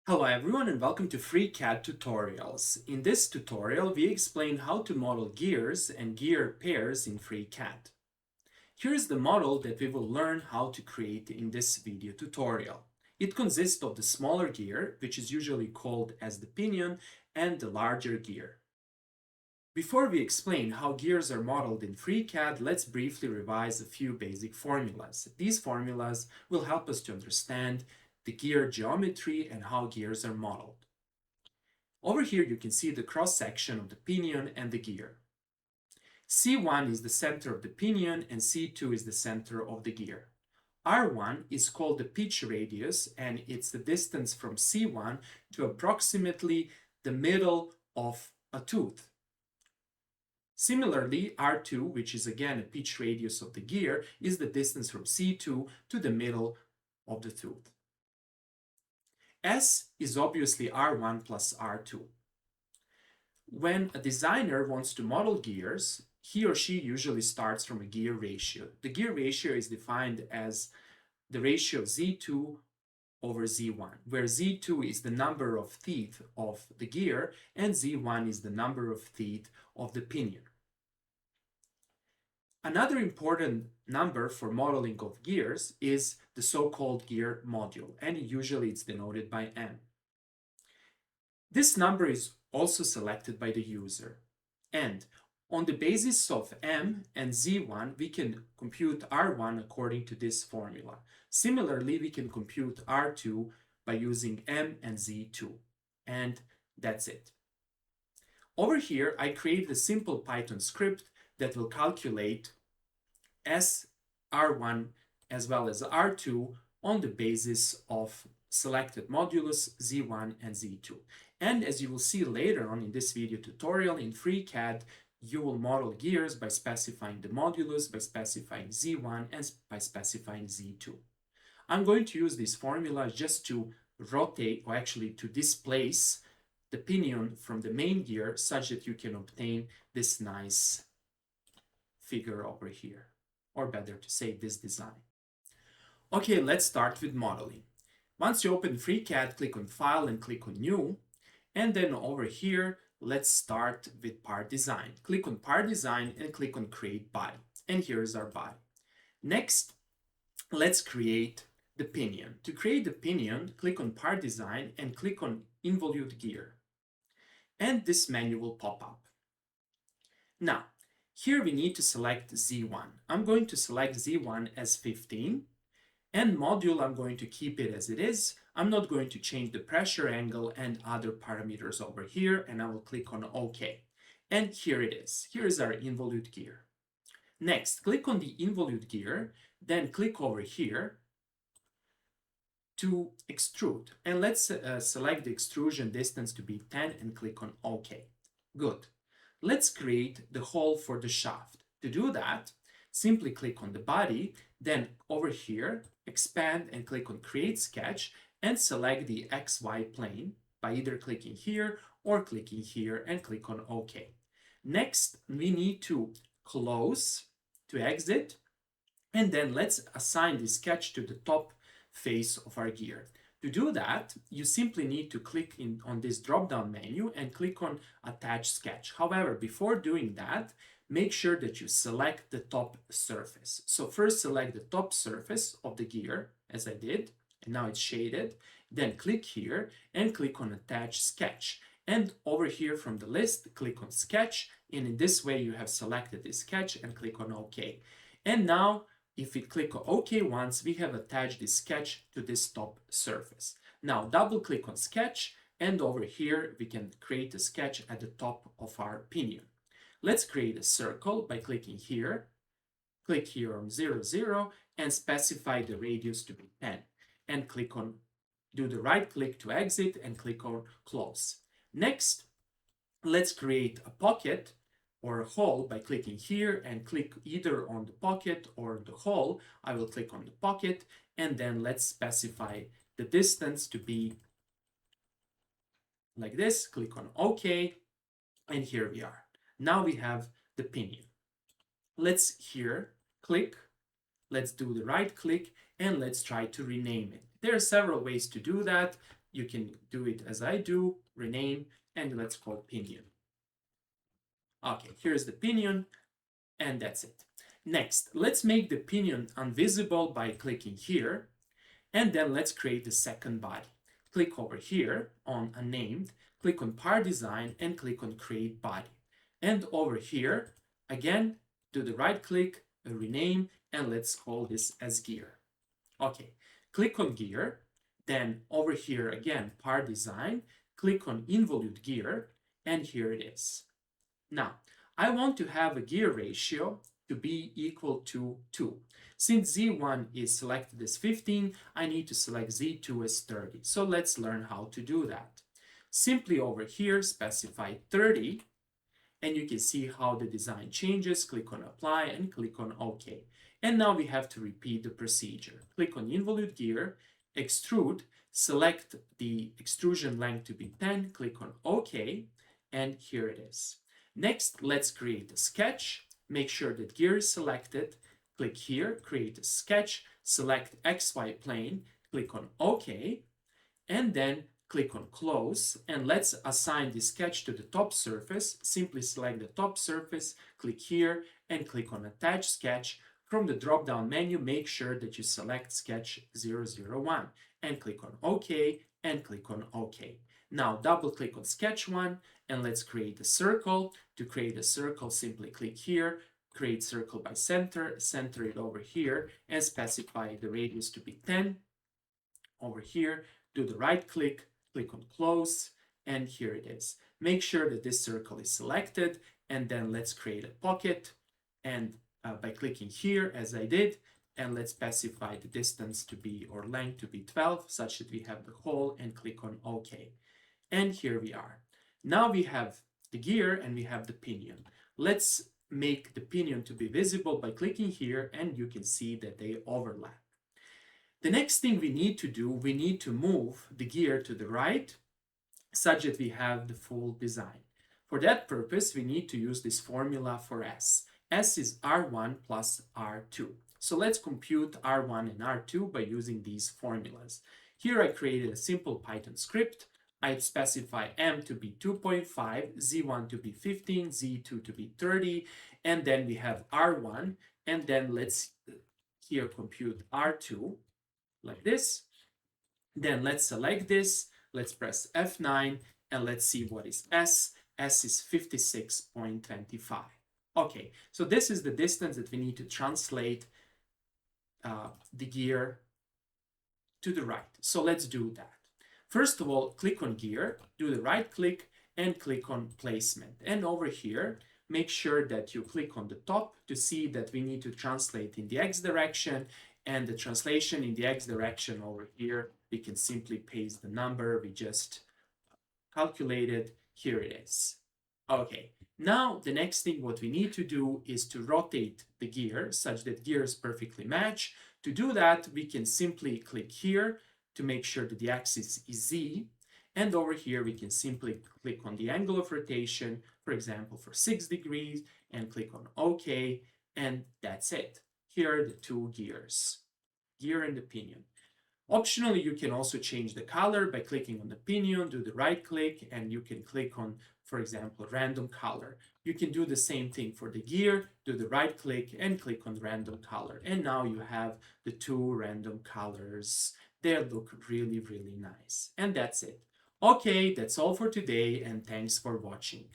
Hello everyone and welcome to FreeCAD tutorials. In this tutorial we explain how to model gears and gear pairs in FreeCAD. Here's the model that we will learn how to create in this video tutorial. It consists of the smaller gear, which is usually called as the pinion, and the larger gear. Before we explain how gears are modeled in FreeCAD, let's briefly revise a few basic formulas. These formulas will help us to understand the gear geometry and how gears are modeled. Over here you can see the cross-section of the pinion and the gear. C1 is the center of the pinion and C2 is the center of the gear. R1 is called the pitch radius and it's the distance from C1 to approximately the middle of a tooth. Similarly, R2, which is again a pitch radius of the gear, is the distance from C2 to the middle of the tooth. S is obviously R1 plus R2. When a designer wants to model gears, he or she usually starts from a gear ratio. The gear ratio is defined as the ratio of Z2 over Z1, where Z2 is the number of teeth of the gear and Z1 is the number of teeth of the pinion. Another important number for modeling of gears is the so-called gear module, and usually it's denoted by M. This number is also selected by the user, and on the basis of M and Z1, we can compute R1 according to this formula. Similarly, we can compute R2 by using M and Z2, and that's it. Over here, I created a simple Python script that will calculate R1 as well as R2 on the basis of selected modulus Z1 and Z2. And as you will see later on in this video tutorial in FreeCAD, you will model gears by specifying the modulus, by specifying Z1, and by specifying Z2. I'm going to use this formula just to rotate, or actually to displace the pinion from the main gear such that you can obtain this nice figure over here, or better to say this design. Okay, let's start with modeling. Once you open FreeCAD, click on File and click on New, and then over here, let's start with Part Design. Click on Part Design and click on Create Body, and here's our body. Next, let's create the pinion. To create the pinion, click on Part Design and click on Involute Gear, and this menu will pop up. Now, here we need to select Z1. I'm going to select Z1 as 15, and module I'm going to keep it as it is. I'm not going to change the pressure angle and other parameters over here, and I will click on OK. And here it is. Here is our involute gear. Next, click on the involute gear, then click over here to extrude. And let's select the extrusion distance to be 10 and click on OK. Good. Let's create the hole for the shaft. To do that, simply click on the body, then over here, expand and click on Create Sketch and select the XY plane by either clicking here or clicking here and click on OK. Next, we need to close to exit, and then let's assign the sketch to the top face of our gear. To do that, you simply need to click on this drop-down menu and click on Attach Sketch. However, before doing that, make sure that you select the top surface. So first select the top surface of the gear, as I did, and now it's shaded. Then click here and click on Attach Sketch. And over here from the list, click on Sketch, and in this way you have selected the sketch and click on OK. And now, if we click on OK once, we have attached the sketch to this top surface. Now double click on Sketch, and over here we can create a sketch at the top of our pinion. Let's create a circle by clicking here. Click here on 0, 0, and specify the radius to be 10. And click on, do the right click to exit and click on Close. Next, let's create a pocket or a hole by clicking here and click either on the pocket or the hole. I will click on the pocket, and then let's specify the distance to be like this. Click on OK, and here we are. Now we have the pinion. Let's here click, let's do the right click, and let's try to rename it. There are several ways to do that. you can do it as I do, rename, and let's call pinion. Okay, here's the pinion, and that's it. Next, let's make the pinion invisible by clicking here, and then let's create the second body. Click over here on unnamed, click on part design, and click on create body. And over here, again, do the right click, rename, and let's call this as gear. Okay, click on gear, then over here again, part design, click on involute gear, and here it is. Now, I want to have a gear ratio to be equal to 2. Since Z1 is selected as 15, I need to select Z2 as 30. So let's learn how to do that. Simply over here, specify 30, and you can see how the design changes. Click on apply and click on OK. And now we have to repeat the procedure. Click on involute gear, extrude, select the extrusion length to be 10, click on OK, and here it is. Next, let's create a sketch. Make sure that gear is selected. Click here, create a sketch, select XY plane, click on OK, and then click on close, and let's assign the sketch to the top surface. Simply select the top surface, click here, and click on attach sketch. From the drop-down menu, make sure that you select sketch 001, and click on OK, and click on OK. Now double click on sketch 1, and let's create a circle. To create a circle, simply click here, create circle by center, center it over here, and specify the radius to be 10. Over here, do the right click, click on close, and here it is. Make sure that this circle is selected, and then let's create a pocket, and by clicking here as I did, and let's specify the distance to be, or length to be 12, such that we have the hole, and click on OK. And here we are. Now we have the gear and we have the pinion. Let's make the pinion to be visible by clicking here, and you can see that they overlap. The next thing we need to do, we need to move the gear to the right such that we have the full design. For that purpose, we need to use this formula for S. S is R1 plus R2. So let's compute R1 and R2 by using these formulas. Here I created a simple Python script. I specify M to be 2.5, Z1 to be 15, Z2 to be 30, and then we have R1, and then let's here compute R2 like this. Then let's select this, let's press F9, and let's see what is S. S is 56.25. Okay, so this is the distance that we need to translate the gear to the right. So let's do that. First of all, click on gear, do the right click, and click on placement. And over here, make sure that you click on the top to see that we need to translate in the X direction, and the translation in the X direction over here, we can simply paste the number we just calculated. Here it is. Okay, now the next thing what we need to do is to rotate the gear such that gears perfectly match. To do that, we can simply click here to make sure that the axis is Z, and over here we can simply click on the angle of rotation, for example for 6 degrees, and click on OK, and that's it. Here are the two gears, gear and the pinion. Optionally, you can also change the color by clicking on the pinion, do the right click, and you can click on, for example, random color. You can do the same thing for the gear, do the right click, and click on random color. And now you have the two random colors. They look really, really nice. And that's it. Okay, that's all for today, and thanks for watching.